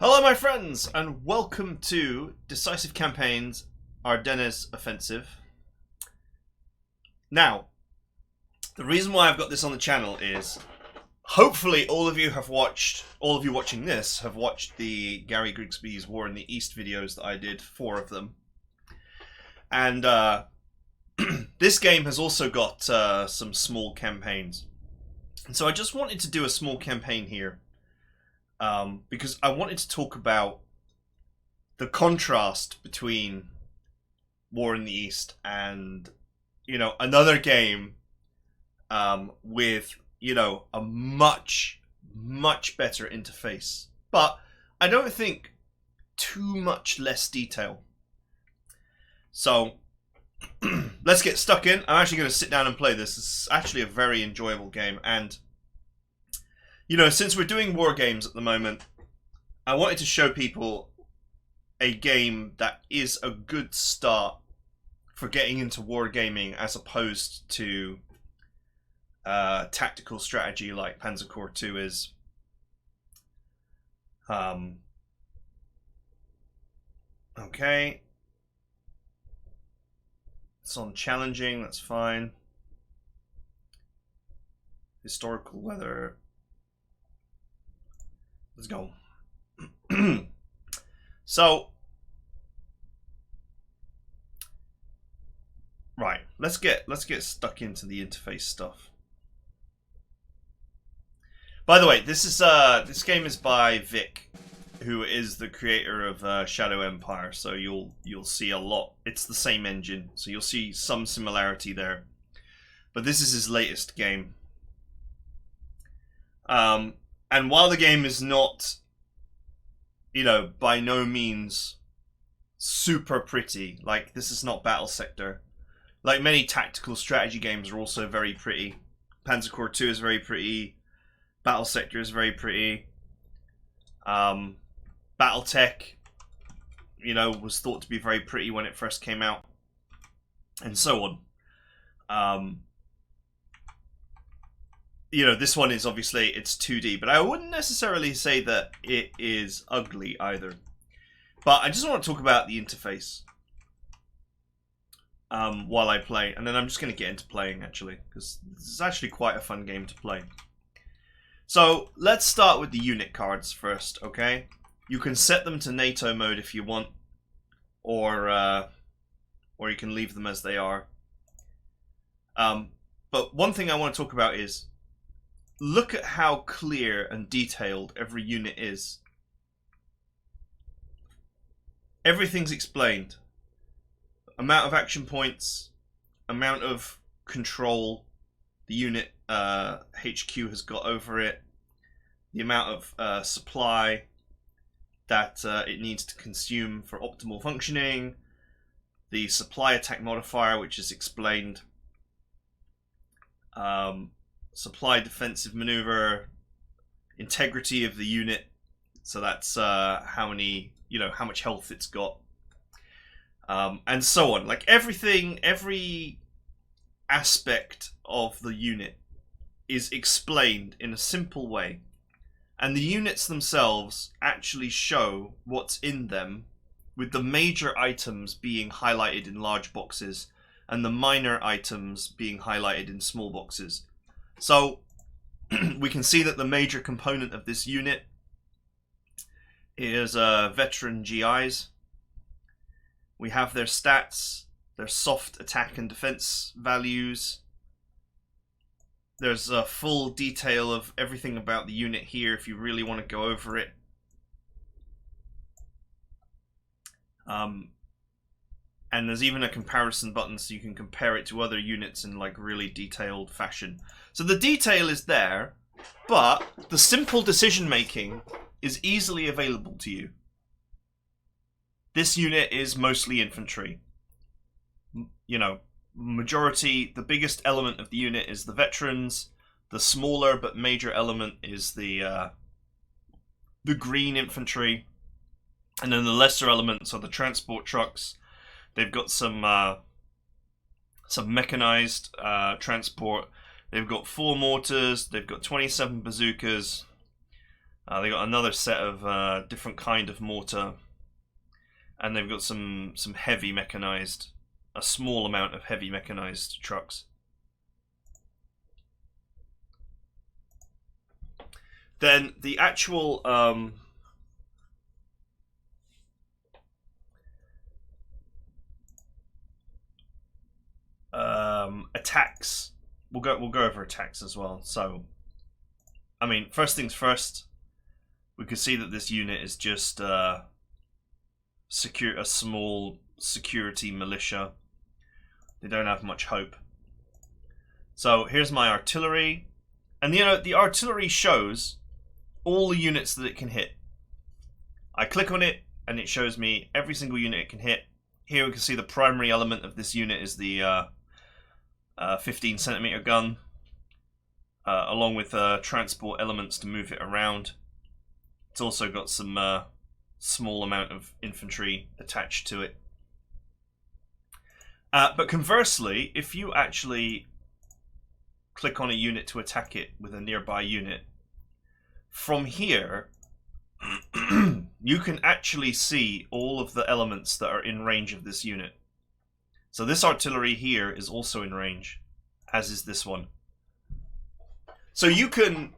Hello my friends, and welcome to Decisive Campaigns, Ardennes Offensive. Now, the reason why I've got this on the channel is, hopefully all of you watching this have watched the Gary Grigsby's War in the East videos that I did, 4 of them. And this game has also got some small campaigns. And so I just wanted to do a small campaign here. Because I wanted to talk about the contrast between War in the East and, another game with, a much, much better interface. But I don't think too much less detail. So, let's get stuck in. I'm actually going to sit down and play this. It's actually a very enjoyable game, and since we're doing war games at the moment, I wanted to show people a game that is a good start for getting into wargaming as opposed to tactical strategy like Panzer Corps 2 is. Okay. It's on challenging, that's fine. Historical weather. Let's go. So, right, let's get stuck into the interface stuff. By the way, this game is by Vic, who is the creator of Shadow Empire. So you'll see a lot. It's the same engine, so you'll see some similarity there. But this is his latest game. And while the game is not, by no means super pretty, like this is not Battle Sector. Like many tactical strategy games are also very pretty. Panzer Corps 2 is very pretty. Battle Sector is very pretty. Battletech, was thought to be very pretty when it first came out. And so on. This one is obviously, it's 2D, but I wouldn't necessarily say that it is ugly either. But I just want to talk about the interface while I play, and then I'm just going to get into playing, actually, because this is actually quite a fun game to play. So, let's start with the unit cards first, okay? You can set them to NATO mode if you want, or you can leave them as they are. But one thing I want to talk about is, look at how clear and detailed every unit is. Everything's explained. Amount of action points, amount of control the unit HQ has got over it, the amount of supply that it needs to consume for optimal functioning, the supply attack modifier, which is explained, supply defensive maneuver, integrity of the unit, so that's how much health it's got, and so on. Like every aspect of the unit is explained in a simple way, and the units themselves actually show what's in them, with the major items being highlighted in large boxes and the minor items being highlighted in small boxes. So, we can see that the major component of this unit is veteran GIs. We have their stats, their soft attack and defense values. There's a full detail of everything about the unit here if you really want to go over it. And there's even a comparison button so you can compare it to other units in like really detailed fashion. So the detail is there, but the simple decision making is easily available to you. This unit is mostly infantry. Majority, the biggest element of the unit is the veterans. The smaller but major element is the green infantry. And then the lesser elements are the transport trucks. They've got some mechanized transport. They've got 4 mortars. They've got 27 bazookas. They got another set of different kind of mortar, and they've got some heavy mechanized, a small amount of heavy mechanized trucks. Then the actual attacks. We'll go over attacks as well. So, I mean, first things first, we can see that this unit is just a small security militia. They don't have much hope. So here's my artillery, and you know the artillery shows all the units that it can hit. I click on it, and it shows me every single unit it can hit. Here we can see the primary element of this unit is the 15 centimeter gun, along with transport elements to move it around. It's also got some small amount of infantry attached to it. But conversely, if you actually click on a unit to attack it with a nearby unit, from here you can actually see all of the elements that are in range of this unit. So this artillery here is also in range, as is this one. So you can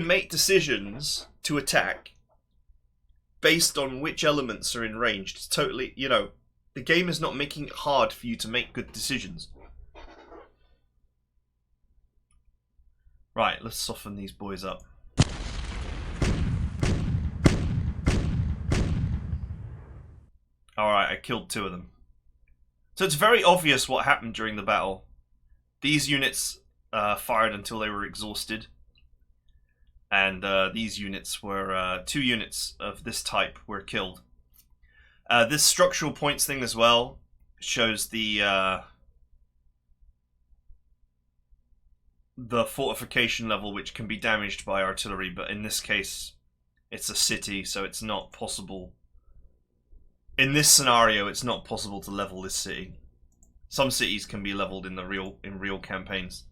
make decisions to attack based on which elements are in range. It's totally, you know, the game is not making it hard for you to make good decisions. Right, let's soften these boys up. Alright, I killed 2 of them. So it's very obvious what happened during the battle. These units fired until they were exhausted. And these units were, 2 units of this type were killed. This structural points thing as well shows the fortification level, which can be damaged by artillery, but in this case it's a city, so it's not possible. In this scenario, it's not possible to level this city. Some cities can be leveled in real campaigns.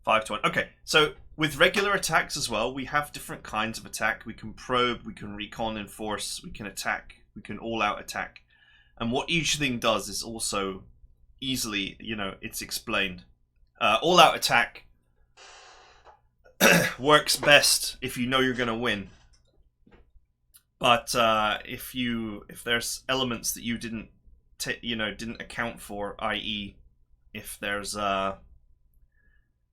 Five to 1. Okay, so with regular attacks as well, we have different kinds of attack. We can probe, we can recon, enforce, we can attack, we can all-out attack. And what each thing does is also easily, you know, it's explained. All-out attack works best if you know you're going to win. But if there's elements that you didn't account for, i.e., if there's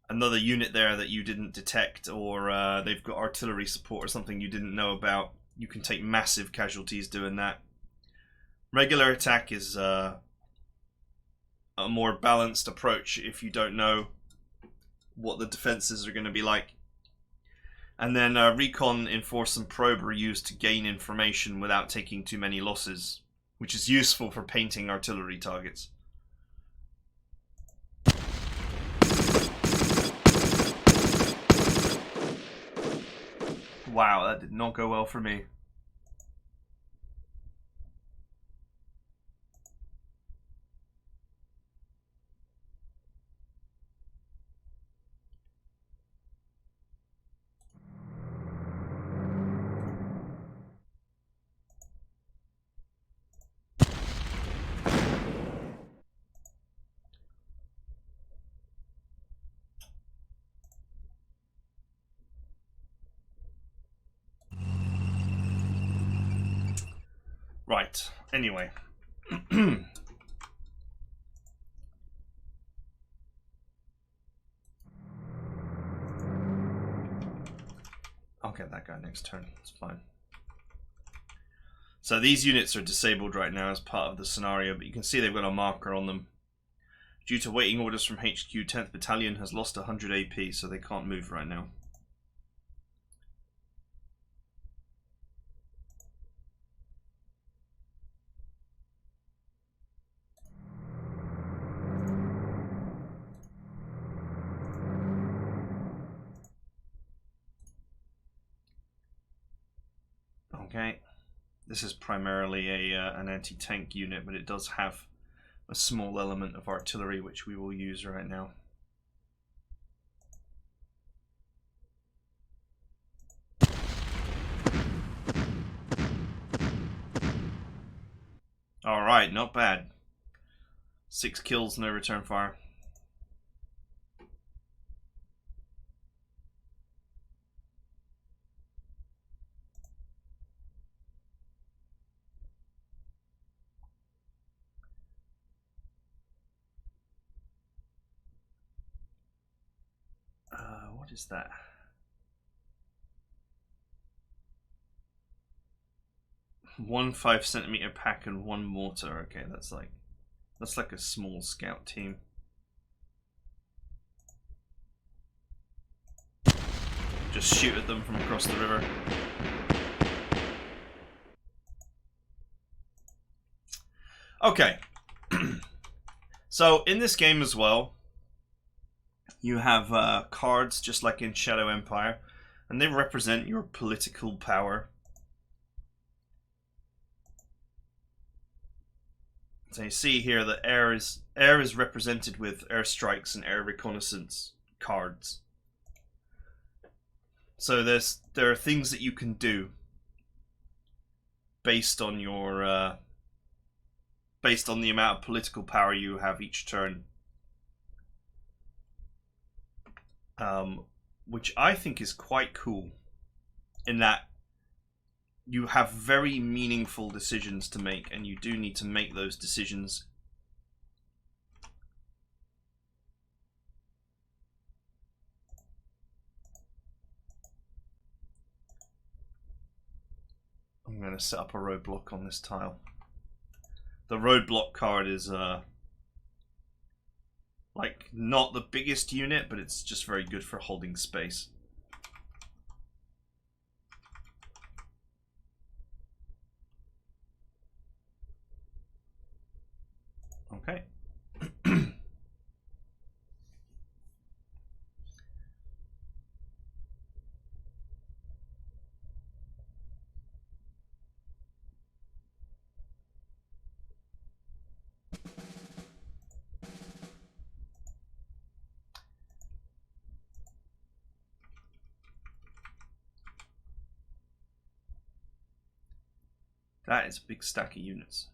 another unit there that you didn't detect, or they've got artillery support or something you didn't know about, you can take massive casualties doing that. Regular attack is a more balanced approach if you don't know what the defenses are going to be like. And then recon, enforce, and probe are used to gain information without taking too many losses, which is useful for painting artillery targets. Wow, that did not go well for me. Right, anyway. I'll get that guy next turn, it's fine. So these units are disabled right now as part of the scenario, but you can see they've got a marker on them. Due to waiting orders from HQ, 10th Battalion has lost 100 AP, so they can't move right now. Okay, this is primarily an anti-tank unit, but it does have a small element of artillery, which we will use right now. Alright, not bad. 6 kills, no return fire. What is that? 1 5-centimeter pack and 1 mortar. Okay, that's like a small scout team. Just shoot at them from across the river. Okay. So in this game as well, you have cards just like in Shadow Empire, and they represent your political power. So you see here that air is represented with airstrikes and air reconnaissance cards. So there are things that you can do based on your based on the amount of political power you have each turn, which I think is quite cool, in that you have very meaningful decisions to make, and you do need to make those decisions. I'm going to set up a roadblock on this tile. The roadblock card is like not the biggest unit, but it's just very good for holding space. Okay. That is a big stack of units.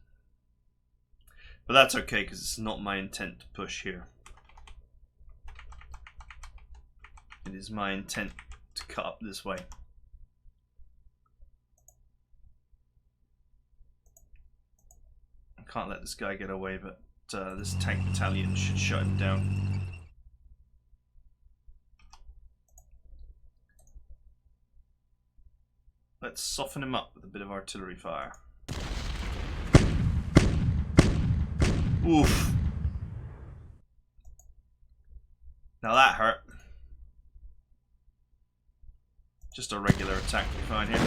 But that's okay, because it's not my intent to push here. It is my intent to cut up this way. I can't let this guy get away, but this tank battalion should shut him down. Let's soften him up with a bit of artillery fire. Oof. Now that hurt. Just a regular attack will be fine here.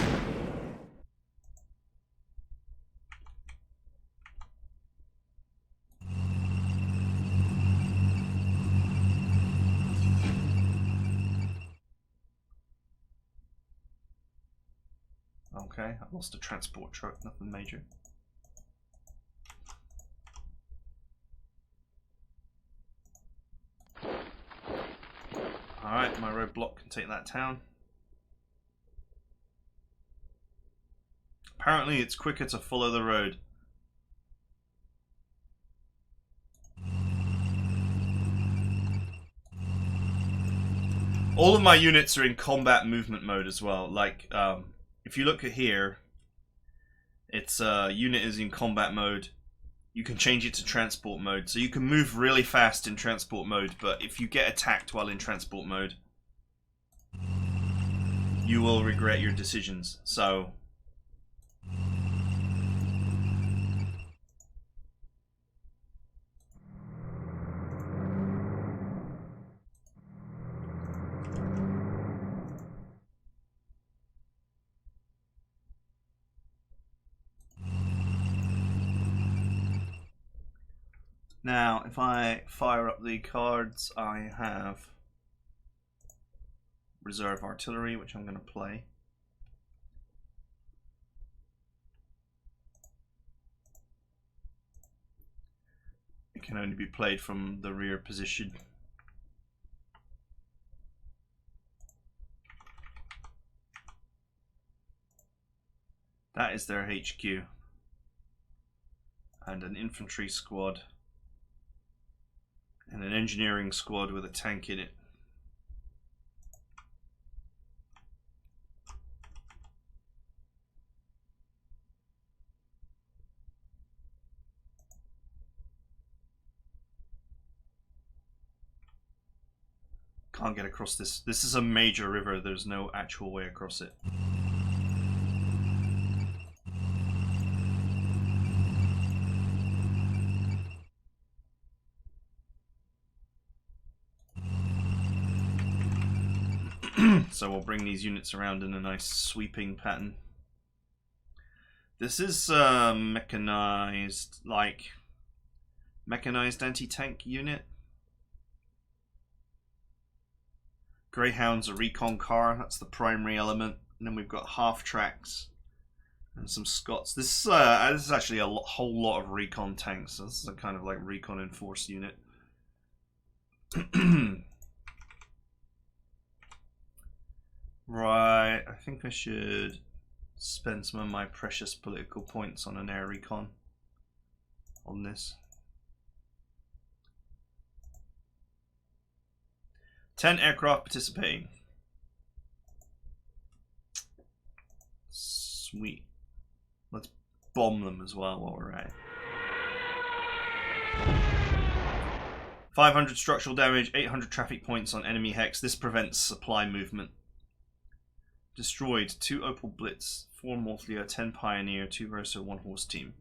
Okay, I lost a transport truck, nothing major. Alright, my roadblock can take that town. Apparently it's quicker to follow the road. All of my units are in combat movement mode as well. Like, if you look at here, its unit is in combat mode. You can change it to transport mode, so you can move really fast in transport mode, but if you get attacked while in transport mode, you will regret your decisions. So now, if I fire up the cards, I have reserve artillery, which I'm going to play. It can only be played from the rear position. That is their HQ. And an infantry squad. And an engineering squad with a tank in it. Can't get across this. This is a major river. There's no actual way across it. So we'll bring these units around in a nice sweeping pattern. This is mechanized, like mechanized anti-tank unit. Greyhound's a recon car, that's the primary element. And then we've got half tracks and some Scots. This is actually a whole lot of recon tanks. This is a kind of like recon enforced unit. Right, I think I should spend some of my precious political points on an air recon on this. 10 aircraft participating. Sweet. Let's bomb them as well while we're at it. 500 structural damage, 800 traffic points on enemy hex. This prevents supply movement. Destroyed 2 Opal Blitz, 4 Morphlia, 10 Pioneer, 2 Verso, 1 Horse team.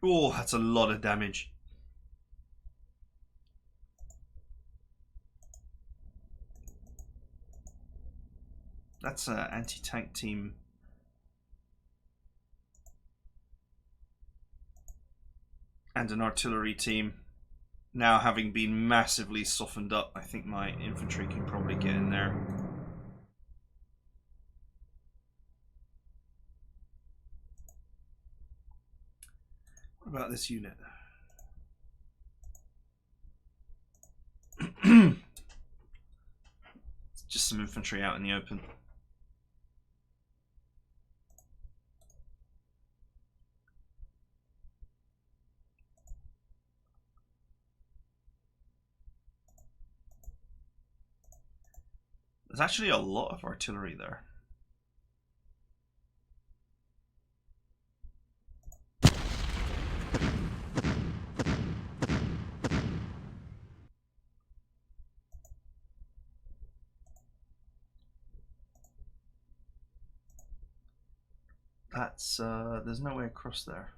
Oh, that's a lot of damage. That's an anti-tank team. And an artillery team. Now having been massively softened up, I think my infantry can probably get in there. What about this unit? Just some infantry out in the open. There's actually a lot of artillery there. That's, there's no way across there.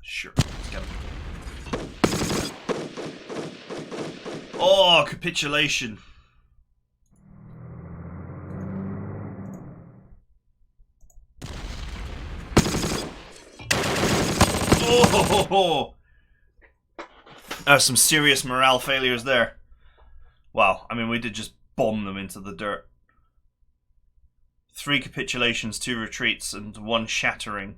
Sure, let's get him. Oh, capitulation. Oh, some serious morale failures there. Wow, I mean, we did just bomb them into the dirt. 3 capitulations, 2 retreats, and 1 shattering.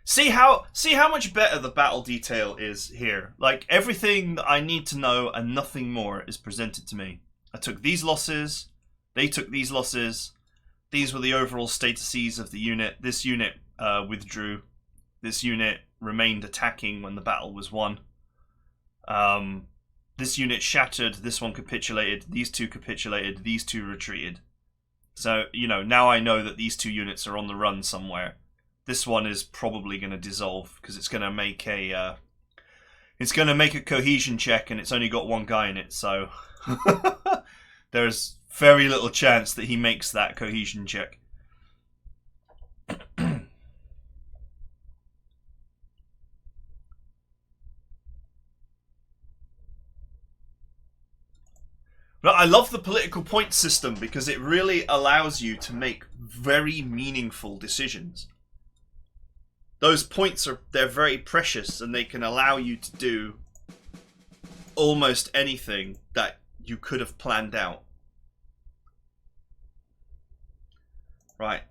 See how much better the battle detail is here. Like, everything that I need to know and nothing more is presented to me. I took these losses, they took these losses, these were the overall statuses of the unit. This unit withdrew. This unit remained attacking when the battle was won. This unit shattered, this one capitulated, these 2 capitulated, these 2 retreated. So, you know, now I know that these 2 units are on the run somewhere. This one is probably going to dissolve because it's going to make a cohesion check, and it's only got 1 guy in it, so there's very little chance that he makes that cohesion check. But I love the political point system because it really allows you to make very meaningful decisions. Those points they're very precious, and they can allow you to do almost anything that you could have planned out. Right.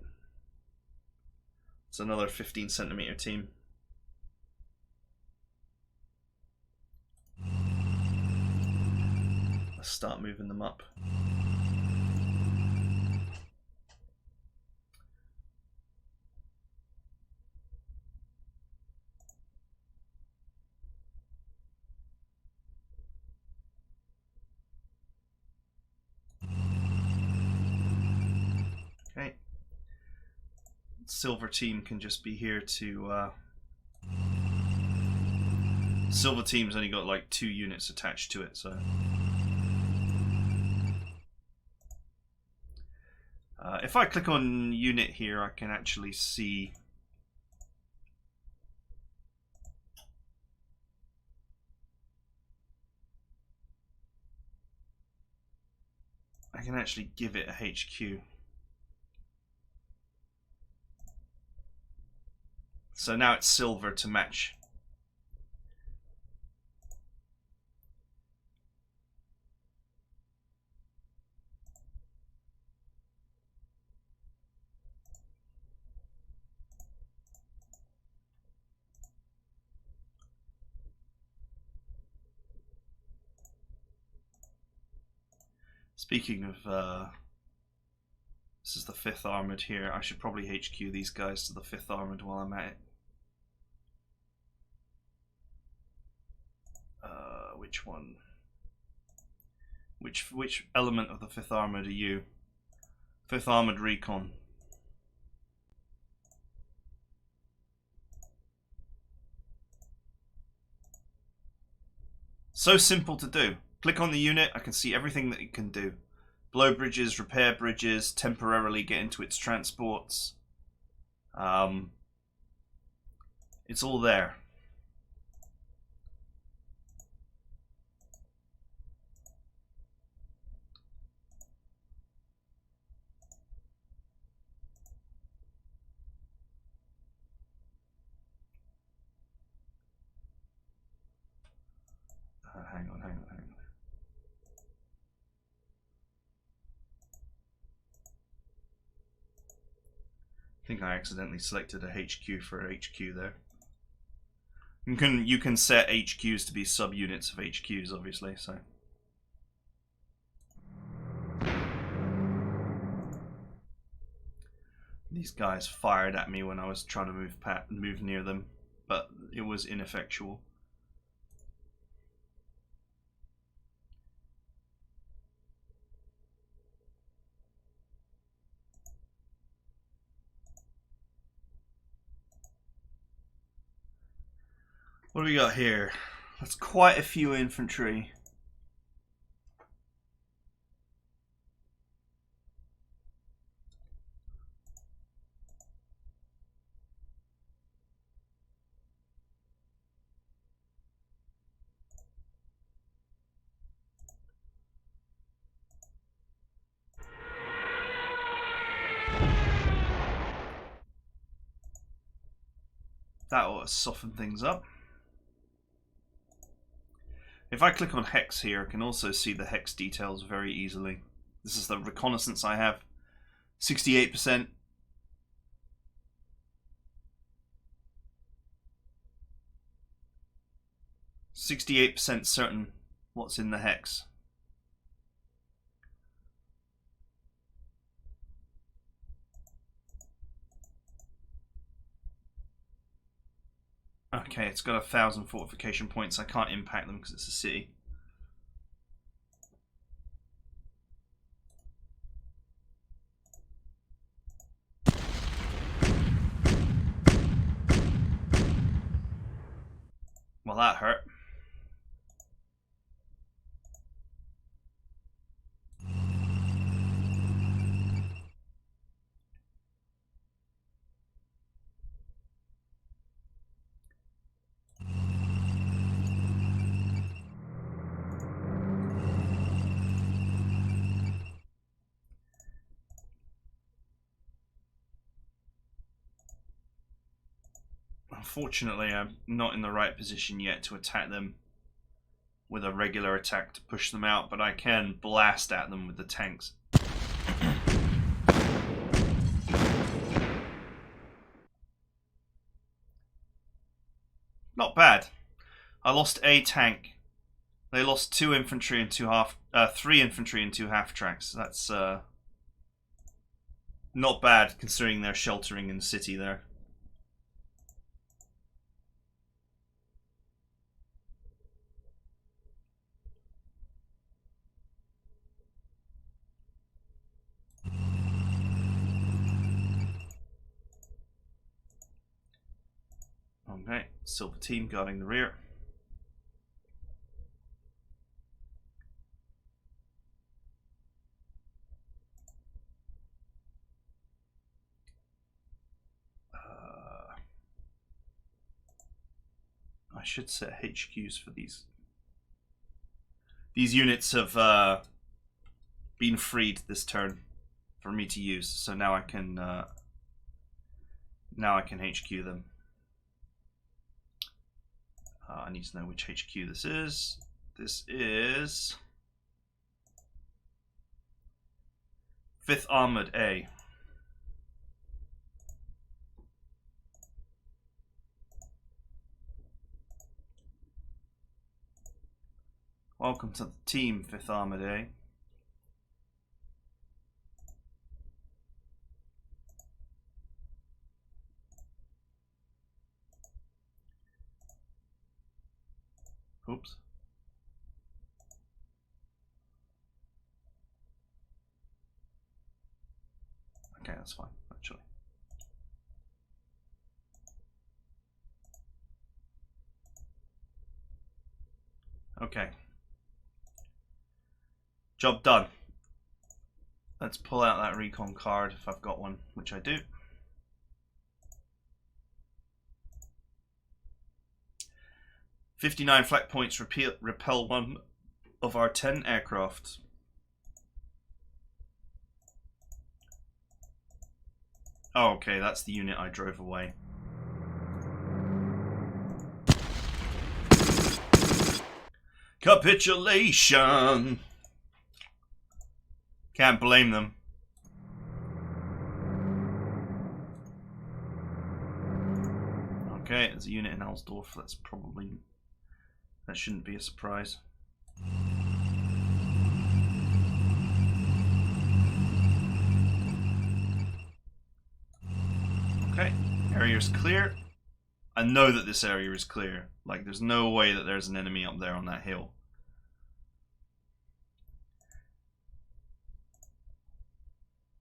It's another 15 centimeter team. Let's start moving them up. Okay. Silver team can just be here to... Silver team's only got like 2 units attached to it, so... if I click on unit here, I can actually see... I can actually give it a HQ. So now it's silver to match. Speaking of, this is the 5th Armoured here. I should probably HQ these guys to the 5th Armoured while I'm at it. Which one? Which element of the 5th Armoured are you? 5th Armoured Recon. So simple to do. Click on the unit, I can see everything that it can do. Blow bridges, repair bridges, temporarily get into its transports. It's all there. Hang on. I think I accidentally selected a HQ for a HQ there. You can set HQs to be subunits of HQs, obviously. So these guys fired at me when I was trying to move near them, but it was ineffectual. What do we got here? That's quite a few infantry. That ought to soften things up. If I click on hex here, I can also see the hex details very easily. This is the reconnaissance I have. 68%. %68 certain what's in the hex. Okay, it's got 1,000 fortification points. I can't impact them because it's a city. Well, that hurt. Unfortunately, I'm not in the right position yet to attack them with a regular attack to push them out, but I can blast at them with the tanks. Not bad. I lost a tank. They lost 2 infantry and 3 infantry and 2 half tracks. That's not bad considering they're sheltering in the city there. Okay, silver team guarding the rear. I should set HQs for these. These units have been freed this turn for me to use, so now I can HQ them. I need to know which HQ this is. This is 5th Armored A. Welcome to the team, 5th Armored A. Oops. Okay, that's fine, actually. Okay. Job done. Let's pull out that recon card if I've got one, which I do. "59 flak points, repel 1 of our 10 aircraft." Oh, okay, that's the unit I drove away. Capitulation! Can't blame them. Okay, there's a unit in Elsdorf. That shouldn't be a surprise. Okay, area's clear. I know that this area is clear. Like, there's no way that there's an enemy up there on that hill.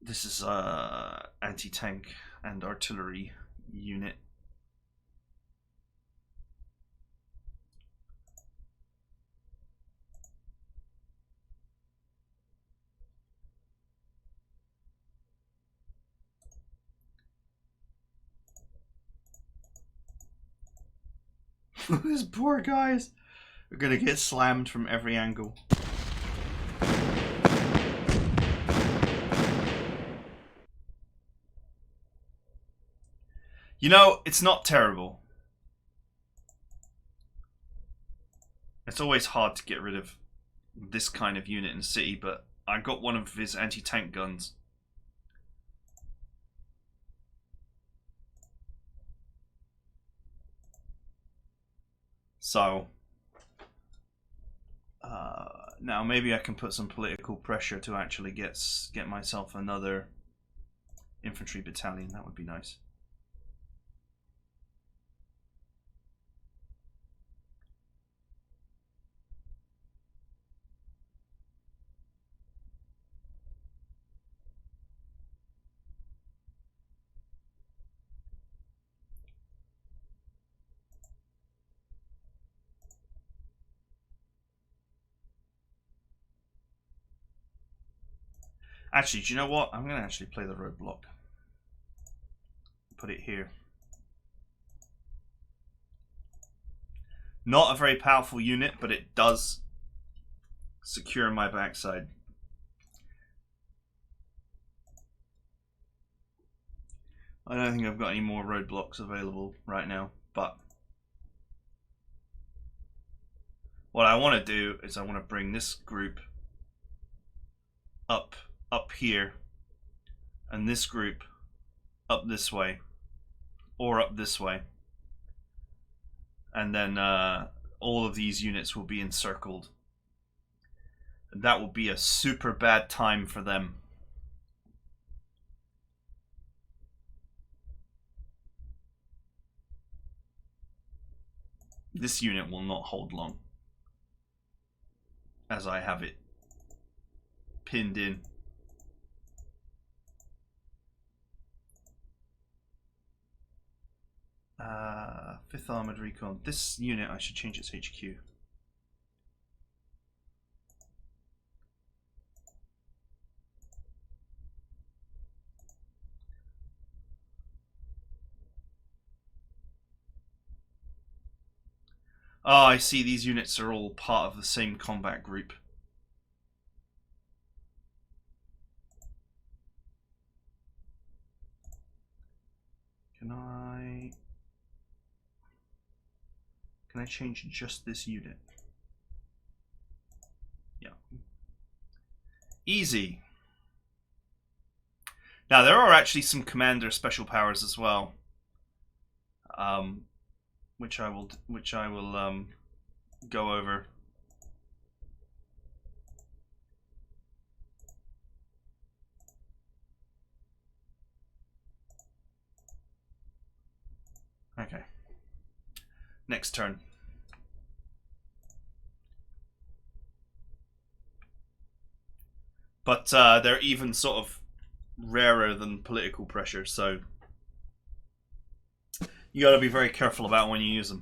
This is anti-tank and artillery unit. These poor guys are gonna get slammed from every angle. You know, it's not terrible. It's always hard to get rid of this kind of unit in the city, but I got one of his anti-tank guns. So, now maybe I can put some political pressure to actually get myself another infantry battalion. That would be nice. Actually, do you know what? I'm going to actually play the roadblock. Put it here. Not a very powerful unit, but it does secure my backside. I don't think I've got any more roadblocks available right now, But what I want to do is I want to bring this group up here, and this group up this way, or up this way, and then all of these units will be encircled. And that will be a super bad time for them. This unit will not hold long, as I have it pinned in. Fifth Armored Recon. This unit, I should change its HQ. Oh, I see, these units are all part of the same combat group. Can I change just this unit? Yeah. Easy. Now there are actually some commander special powers as well, which I will go over. Okay. Next turn. But they're even sort of rarer than political pressure, so you got to be very careful about when you use them.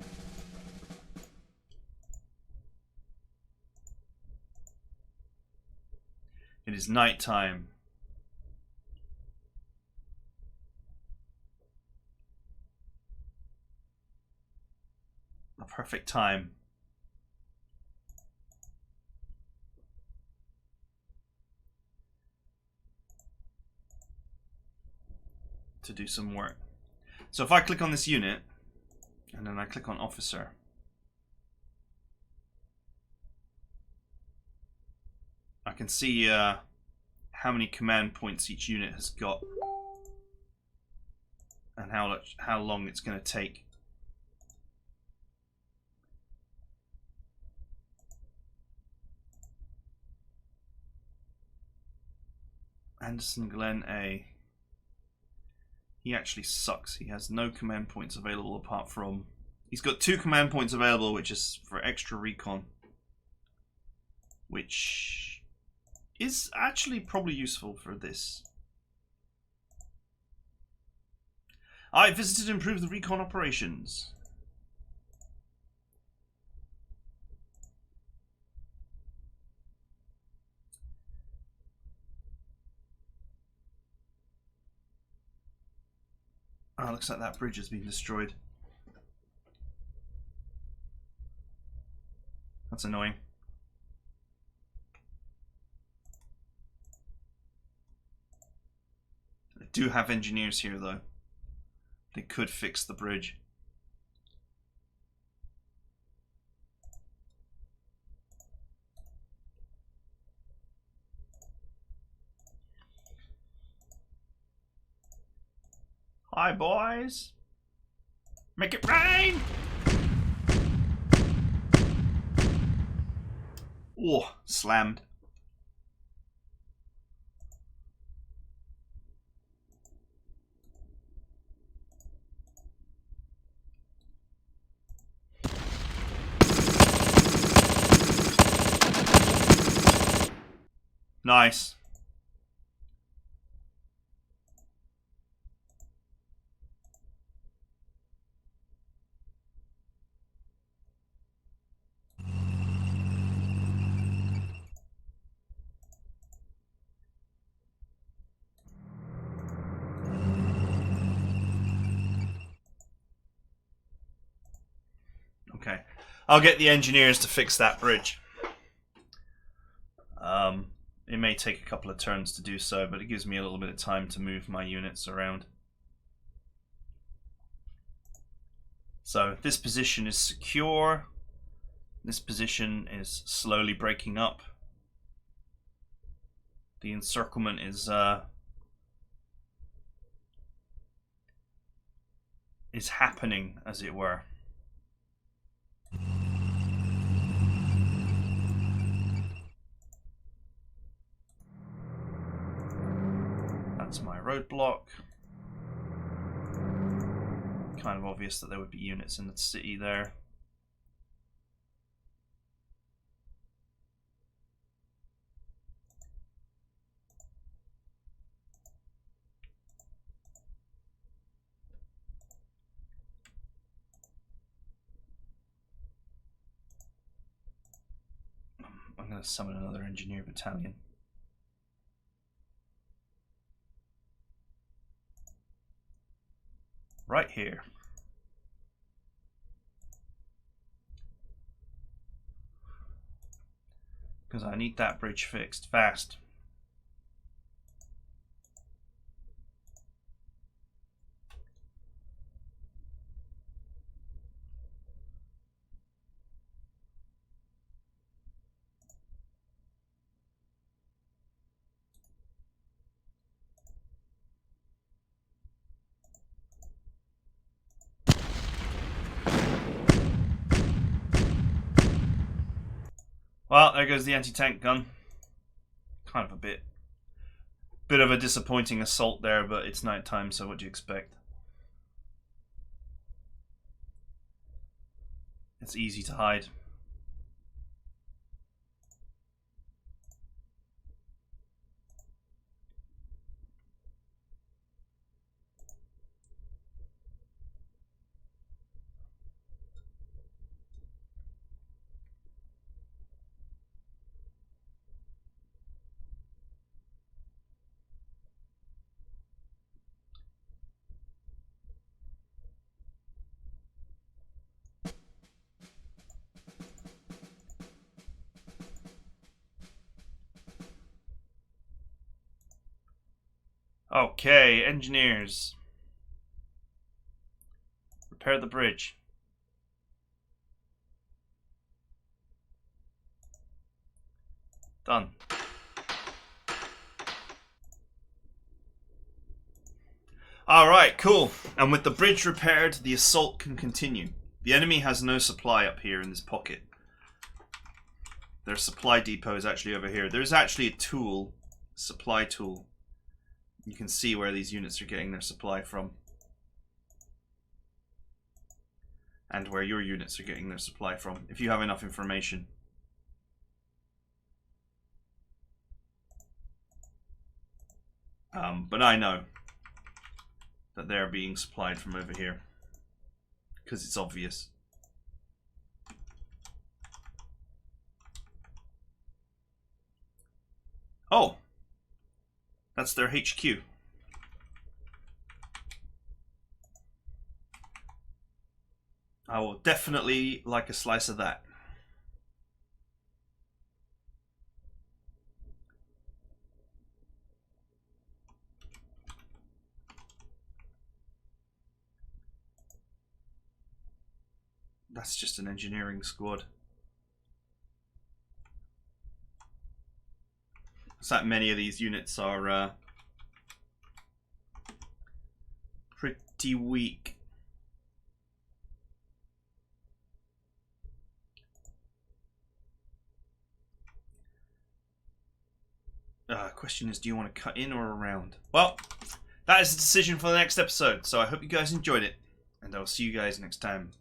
It is night time. A perfect time. To do some work. So if I click on this unit, and then I click on officer, I can see how many command points each unit has got, and how long it's going to take. Anderson Glen A. He actually sucks. He has no command points available apart from... He's got 2 command points available, which is for extra recon. Which is actually probably useful for this. I visited to improve the recon operations. Oh, looks like that bridge has been destroyed. That's annoying. I do have engineers here, though. They could fix the bridge. Hi, boys. Make it rain! Oh, slammed. Nice. Okay, I'll get the engineers to fix that bridge. It may take a couple of turns to do so, but it gives me a little bit of time to move my units around. So this position is secure. This position is slowly breaking up. The encirclement is happening, as it were. That's my roadblock. Kind of obvious that there would be units in the city there. I'm going to summon another engineer battalion. Right here. Because I need that bridge fixed fast. Well, there goes the anti-tank gun. Kind of a bit of a disappointing assault there, but it's night time, so what do you expect? It's easy to hide. Okay, engineers. Repair the bridge. Done. Alright, cool. And with the bridge repaired, the assault can continue. The enemy has no supply up here in this pocket. Their supply depot is actually over here. There's actually a tool, supply tool. You can see where these units are getting their supply from. And where your units are getting their supply from, if you have enough information. But I know that they're being supplied from over here. Because it's obvious. Oh! That's their HQ. I will definitely like a slice of that. That's just an engineering squad. So that many of these units are pretty weak. Question is, do you want to cut in or around? Well, that is the decision for the next episode, so I hope you guys enjoyed it, and I'll see you guys next time.